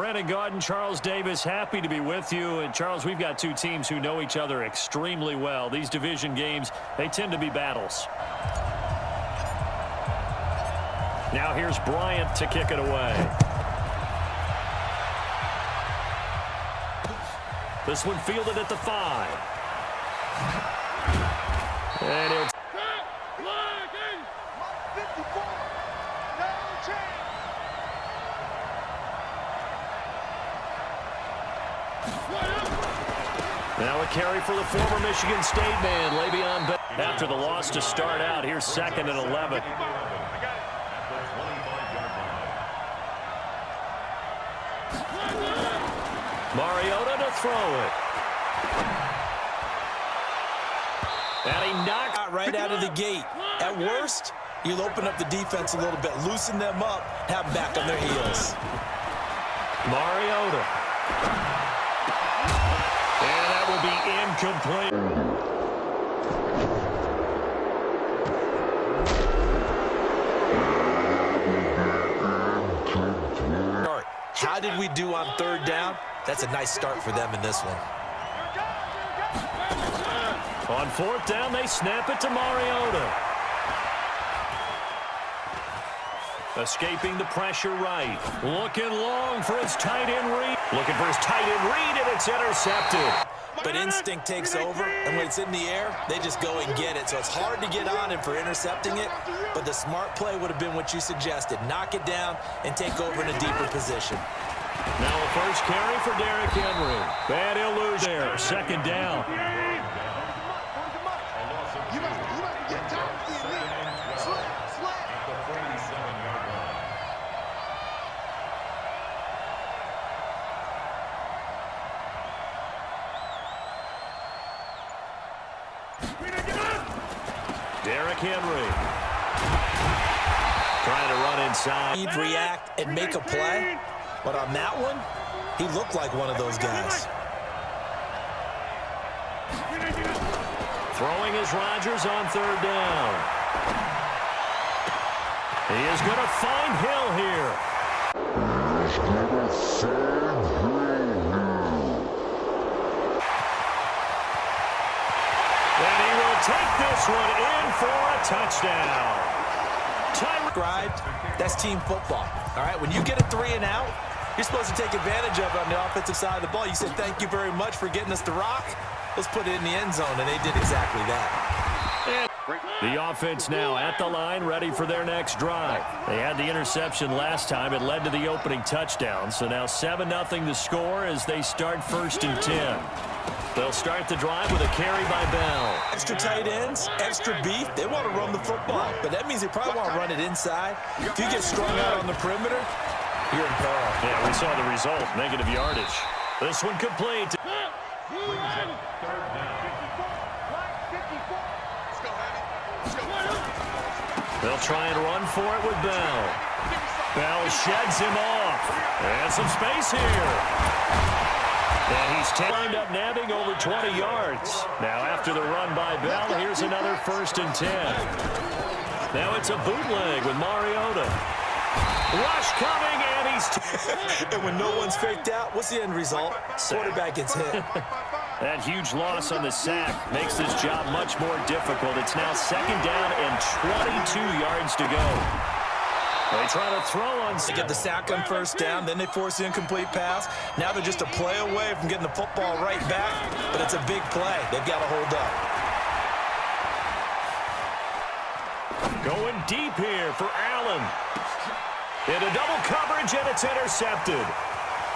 Brandon Gaudin, Charles Davis, happy to be with you. And, Charles, we've got two teams who know each other extremely well. These division games, they tend to be battles. Now here's Bryant to kick it away. This one fielded at the 5. And he'll... Now a carry for the former Michigan State man, Le'Veon Bell. After the loss to start out, here's 2nd and 11. Mariota to throw it. And he knocked out right out of the gate. At worst, you'll open up the defense a little bit, loosen them up, have them back on their heels. Mariota. And that will be incomplete. How did we do on 3rd down? That's a nice start for them in this one. On 4th down, they snap it to Mariota. Escaping the pressure right. Looking long for his tight end read. Looking for his tight end read, and it's intercepted. But instinct takes over, and when it's in the air, they just go and get it. So it's hard to get on him for intercepting it, but the smart play would have been what you suggested. Knock it down and take over in a deeper position. Now a first carry for Derrick Henry. And he'll lose there. 2nd down. Derrick Henry trying to run inside. He'd react and make a play, but on that one, he looked like one of those guys. Throwing is Rodgers on 3rd down. He is going to find Hill here. And he will take this one in for a touchdown. That's team football. All right, when you get a 3 and out, you're supposed to take advantage of it on the offensive side of the ball. You said, thank you very much for getting us the rock. Let's put it in the end zone, and they did exactly that. And the offense now at the line, ready for their next drive. They had the interception last time. It led to the opening touchdown. So now 7-0 to score as they start 1st and 10. They'll start the drive with a carry by Bell. Extra tight ends, extra beef. They want to run the football, but that means they probably want to run it inside. If you get strung out on the perimeter, you're in peril. Yeah, we saw the result, negative yardage. This one complete. They'll try and run for it with Bell. Bell sheds him off. And some space here. And he's lined up nabbing over 20 yards. Now after the run by Bell, here's another 1st and 10. Now it's a bootleg with Mariota. Rush coming, and he's... And when no one's faked out, what's the end result? Quarterback gets hit. That huge loss on the sack makes this job much more difficult. It's now 2nd down and 22 yards to go. They try to throw on... They get the sack on 1st down, then they force the incomplete pass. Now they're just a play away from getting the football right back, but it's a big play. They've got to hold up. Going deep here for Allen. Into double coverage, and it's intercepted.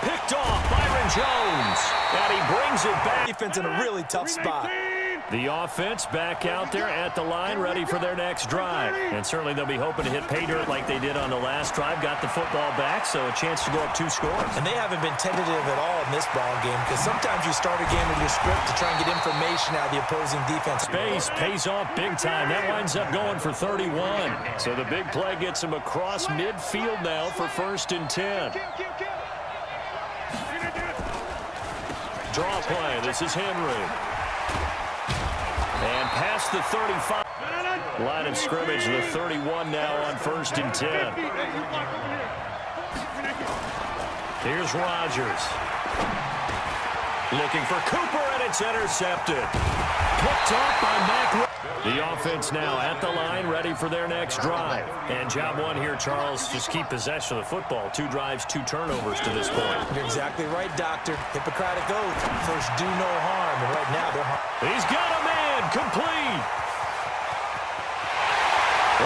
Picked off Byron Jones, and he brings it back. Defense in a really tough spot. The offense back out there at the line, ready for their next drive. And certainly they'll be hoping to hit pay dirt like they did on the last drive. Got the football back, so a chance to go up 2 scores. And they haven't been tentative at all in this ball game, because sometimes you start a game with your script to try and get information out of the opposing defense. Space pays off big time. That winds up going for 31. So the big play gets him across midfield now for 1st and 10. Draw play. This is Henry. And past the 35. Line of scrimmage, the 31 now on 1st and 10. Here's Rodgers. Looking for Cooper, and it's intercepted. Picked off by Mac. The offense now at the line, ready for their next drive. And job one here, Charles, just keep possession of the football. 2 drives, 2 turnovers to this point. You're exactly right, Doctor. Hippocratic oath. First, do no harm. And right now, they're harm. He's got a man. Complete.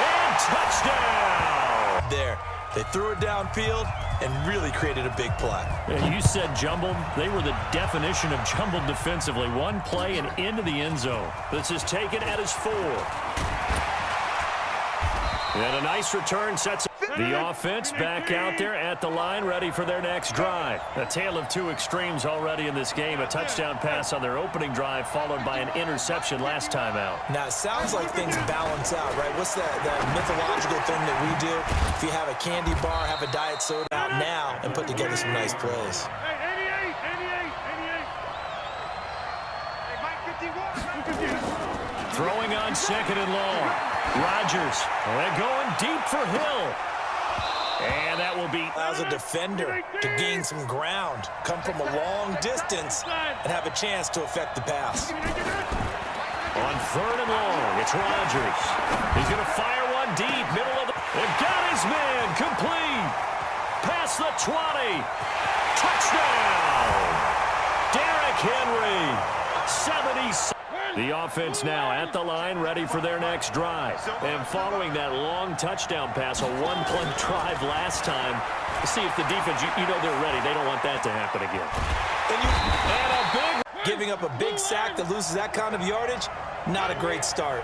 And touchdown. There. They threw it downfield and really created a big play. And you said jumbled. They were the definition of jumbled defensively. One play and into the end zone. This is taken at his 4. And a nice return sets the offense back out there at the line, ready for their next drive. A tale of 2 extremes already in this game. A touchdown pass on their opening drive, followed by an interception last time out. Now, it sounds like things balance out, right? What's that mythological thing that we do? If you have a candy bar, have a diet soda out now, and put together some nice plays. Throwing on 2nd and long. Rodgers, they're going deep for Hill. And that will be... Allows a defender to gain some ground, come from a long distance, and have a chance to affect the pass. On 3rd and long, it's Rodgers. He's going to fire one deep, middle of the... They've got his man, complete. Past the 20. Touchdown. Derrick Henry, 76. The offense now at the line, ready for their next drive. And following that long touchdown pass, a 1-play drive last time, to see if the defense, you know they're ready. They don't want that to happen again. And a big... Giving up a big sack that loses that kind of yardage, not a great start.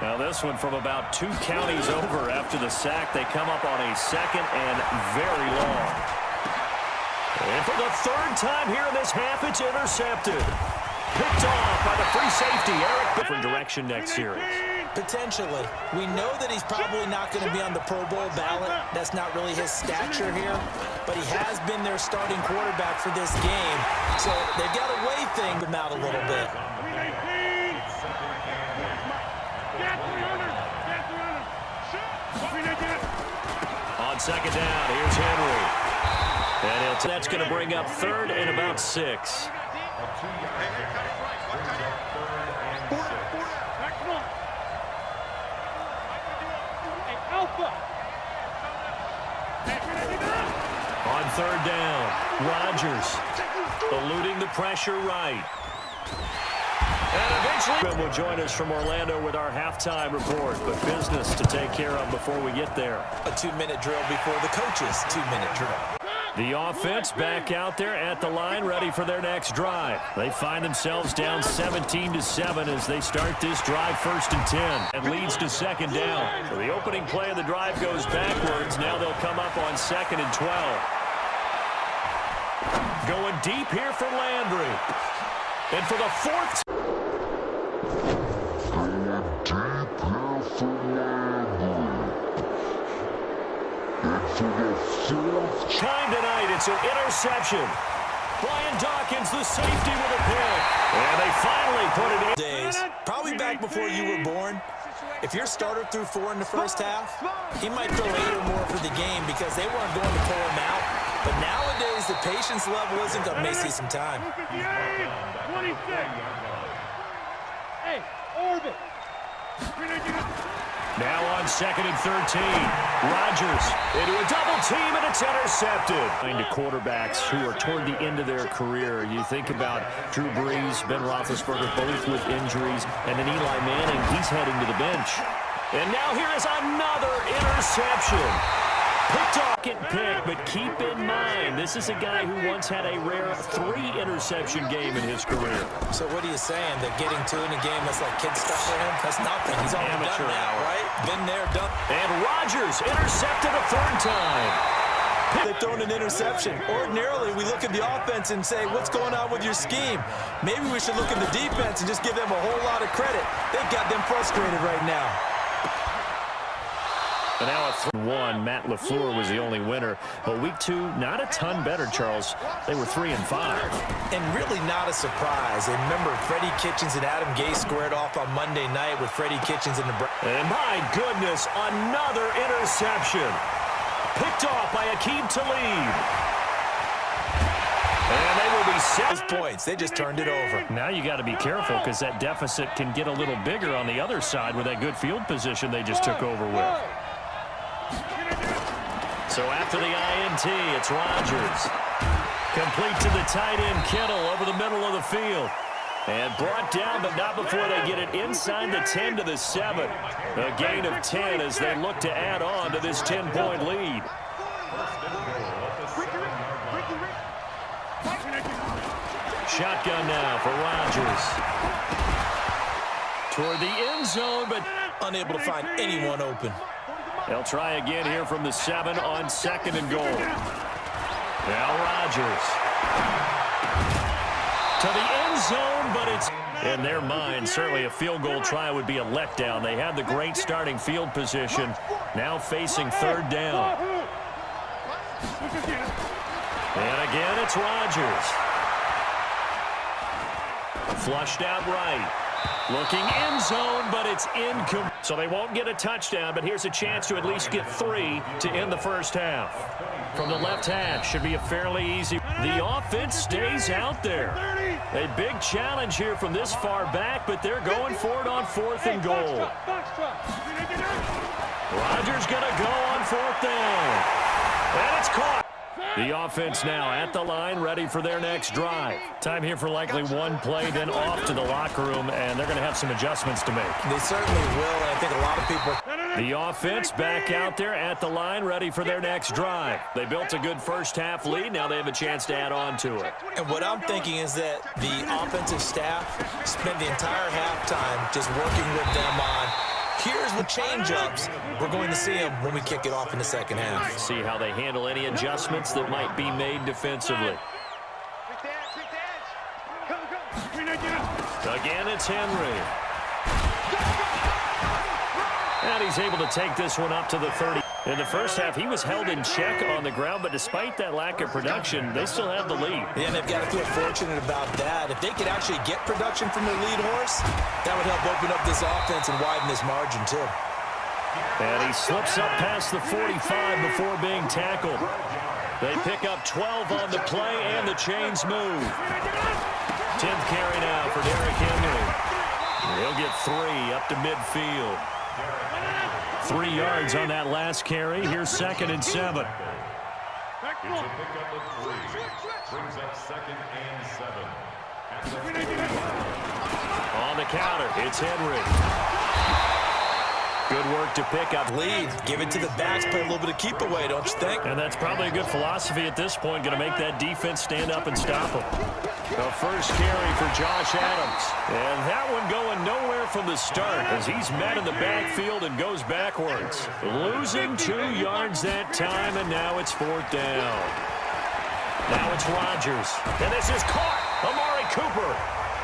Now this one from about 2 counties over after the sack. They come up on a 2nd and very long. And for the 3rd time here in this half, it's intercepted. Picked off by the free safety, Eric. Different direction next series. Potentially. We know that he's probably not going to be on the Pro Bowl ballot. That's not really his stature here. But he has been their starting quarterback for this game. So they've got to weigh things out a little bit. On 2nd down, here's Henry. And that's going to bring up 3rd and about 6. On 3rd down, Rodgers eluding the pressure right. And eventually will join us from Orlando with our halftime report, but business to take care of before we get there. A 2-minute drill before the coach's 2-minute drill. The offense back out there at the line, ready for their next drive. They find themselves down 17-7 as they start this drive 1st and 10. And leads to 2nd down. So the opening play of the drive goes backwards. Now they'll come up on 2nd and 12. Going deep here for Landry. And for the 4th... Time tonight, it's an interception. Brian Dawkins, the safety with a pick. And they finally put it in. Days, probably back before you were born. If your starter threw 4 in the first half, he might throw 8 or more for the game because they weren't going to pull him out. But nowadays, the patience level isn't going to may see some time. Hey, Orbit. Now on 2nd and 13. Rodgers into a double team, and it's intercepted. To quarterbacks who are toward the end of their career. You think about Drew Brees, Ben Roethlisberger, both with injuries, and then Eli Manning, he's heading to the bench. And now here is another interception. Picked off, pick, but keep in mind, this is a guy who once had a rare 3-interception game in his career. So what are you saying? That getting 2 in a game, that's like kid stuff for him? That's nothing. He's already done now, right? Been there, done. And Rodgers intercepted a 3rd time. They've thrown an interception. Ordinarily, we look at the offense and say, what's going on with your scheme? Maybe we should look at the defense and just give them a whole lot of credit. They've got them frustrated right now. And now a 3-1. Matt LaFleur was the only winner. But week 2, not a ton better, Charles. They were 3-5. And really not a surprise. And remember, Freddie Kitchens and Adam Gase squared off on Monday night with Freddie Kitchens in the... And my goodness, another interception. Picked off by Aqib Talib. And they will be set. Those points, they just turned it over. Now you got to be careful because that deficit can get a little bigger on the other side with that good field position they just took over with. So after the INT, it's Rodgers. Complete to the tight end, Kittle, over the middle of the field. And brought down, but not before they get it inside the 10 to the 7. A gain of 10 as they look to add on to this 10-point lead. Shotgun now for Rodgers. Toward the end zone, but unable to find anyone open. They'll try again here from the 7 on 2nd and goal. Now Rodgers. To the end zone, but it's in their mind. Certainly a field goal try would be a letdown. They had the great starting field position. Now facing 3rd down. And again, it's Rodgers. Flushed out right. Looking end zone, but it's incomplete. So they won't get a touchdown, but here's a chance to at least get 3 to end the first half. From the left hash, should be a fairly easy. The offense stays out there. A big challenge here from this far back, but they're going for it on 4th and goal. Rodgers going to go on 4th down. And it's caught. The offense now at the line, ready for their next drive. Time here for likely one play, then off to the locker room, and they're going to have some adjustments to make. They certainly will, and I think a lot of people... The offense back out there at the line, ready for their next drive. They built a good first-half lead. Now they have a chance to add on to it. And what I'm thinking is that the offensive staff spent the entire halftime just working with them on, here's what change-ups. We're going to see them when we kick it off in the second half. See how they handle any adjustments that might be made defensively. Again, it's Henry. And he's able to take this one up to the 30. In the first half, he was held in check on the ground, but despite that lack of production, they still have the lead. Yeah, and they've got to feel fortunate about that. If they could actually get production from their lead horse, that would help open up this offense and widen this margin, too. And he slips up past the 45 before being tackled. They pick up 12 on the play, and the chains move. 10th carry now for Derrick Henry. He'll get 3 up to midfield. 3 yards on that last carry. Here's 2nd and 7. It's a pickup of 3. Brings up 2nd and 7. On the counter, it's Henry. Good work to pick up. Lead. Give it to the backs. Play a little bit of keep away, don't you think? And that's probably a good philosophy at this point. Going to make that defense stand up and stop them. The first carry for Josh Adams. And that one going nowhere from the start as he's met in the backfield and goes backwards. Losing 2 yards that time, and now it's 4th down. Now it's Rodgers. And this is caught. Amari Cooper.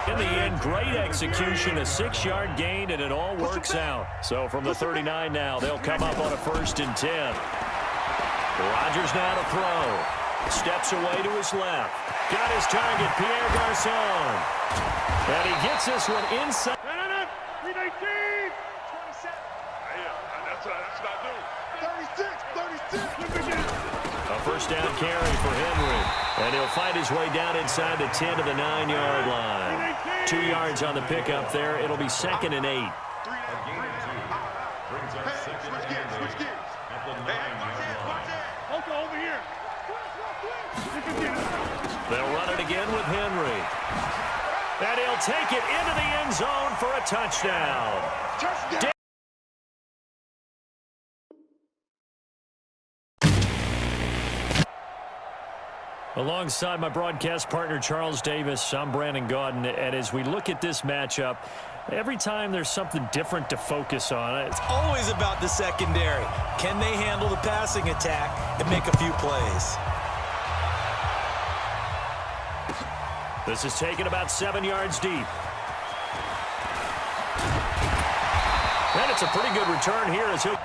In the end, great execution, a 6-yard gain, and it all works out. So from the 39 now, they'll come up on a 1st and 10. Rodgers now to throw. Steps away to his left. Got his target, Pierre Garçon. And he gets this one inside. 319. 27. That's not new. 36. A first down carry for Henry. And he'll fight his way down inside the 10 to the 9-yard line. 2 yards on the pickup there. It'll be 2nd and 8. Brings up 2nd and 8 at the 9-yard line. Okay, over here. They'll run it again with Henry. And he'll take it into the end zone for a touchdown. Touchdown. Alongside my broadcast partner, Charles Davis, I'm Brandon Gaudin. And as we look at this matchup, every time there's something different to focus on. It's always about the secondary. Can they handle the passing attack and make a few plays? This is taken about 7 yards deep. And it's a pretty good return here as he'll...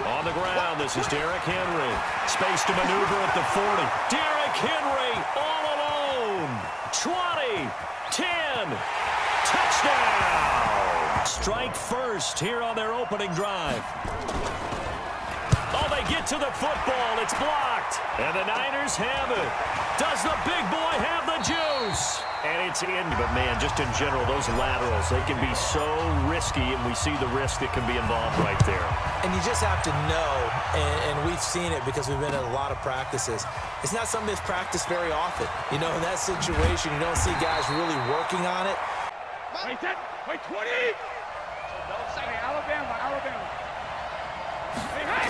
On the ground, this is Derrick Henry. Space to maneuver at the 40. Derrick Henry all alone. 20, 10, touchdown. Strike first here on their opening drive. Oh, they get to the football. It's blocked. And the Niners have it. Does the big boy have the juice? And it's in. But, man, just in general, those laterals, they can be so risky, and we see the risk that can be involved right there. And you just have to know, and we've seen it because we've been in a lot of practices. It's not something that's practiced very often. You know, in that situation, you don't see guys really working on it. Wait, 10. Wait, 20. Hey, Alabama. Hey.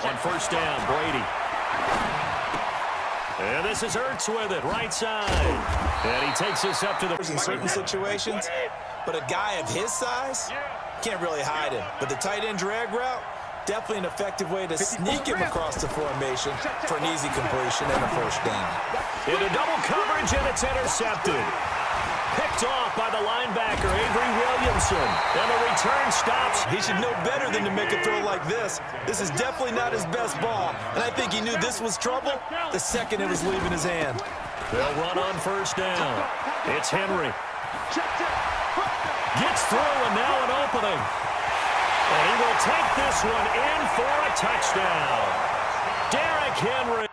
On first down, Brady. And this is Ertz with it, right side. And he takes us up to the... In certain situations, but a guy of his size, can't really hide him. But the tight end drag route, definitely an effective way to sneak him across the formation for an easy completion and a first down. Into double coverage, and it's intercepted. Picked off by the linebacker, Avery Williamson. And the return stops. He should know better than to make a throw like this. This is definitely not his best ball. And I think he knew this was trouble the second it was leaving his hand. They'll run on first down. It's Henry. Gets through, and now an opening. And he will take this one in for a touchdown. Derrick Henry.